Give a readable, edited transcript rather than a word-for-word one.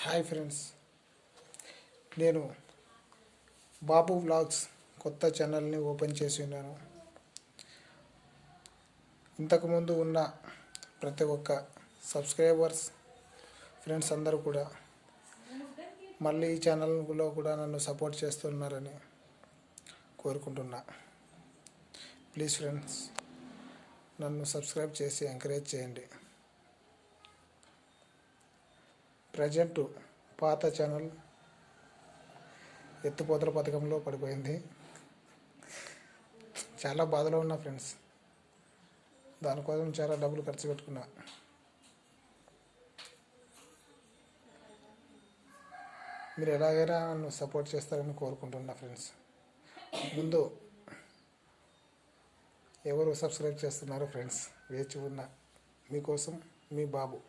Hi friends, నేను బాబు vlogs కొత్త ఛానల్ని ఓపెన్ చేసి ఉన్నాను. ఇంతకుముందు ఉన్న ప్రతి ఒక్క సబ్స్క్రైబర్స్ ఫ్రెండ్స్ అందరూ కూడా మళ్ళీ ఈ ఛానల్లో కూడా నన్ను సపోర్ట్ చేస్తున్నారని కోరుకుంటున్నా. ప్లీజ్ ఫ్రెండ్స్, నన్ను సబ్స్క్రైబ్ చేసి ఎంకరేజ్ చేయండి. ప్రజెంట్ పాత ఛానల్ ఎత్తుపోతల పథకంలో పడిపోయింది. చాలా బాధలో ఉన్నా ఫ్రెండ్స్. దానికోసం చాలా డబ్బులు ఖర్చు పెట్టుకున్నా. మీరు ఎలాగైనా నన్ను సపోర్ట్ చేస్తారని కోరుకుంటున్నా ఫ్రెండ్స్. ముందు ఎవరు సబ్స్క్రైబ్ చేస్తున్నారో ఫ్రెండ్స్ వేచి ఉన్నా. మీకోసం మీ బాబు.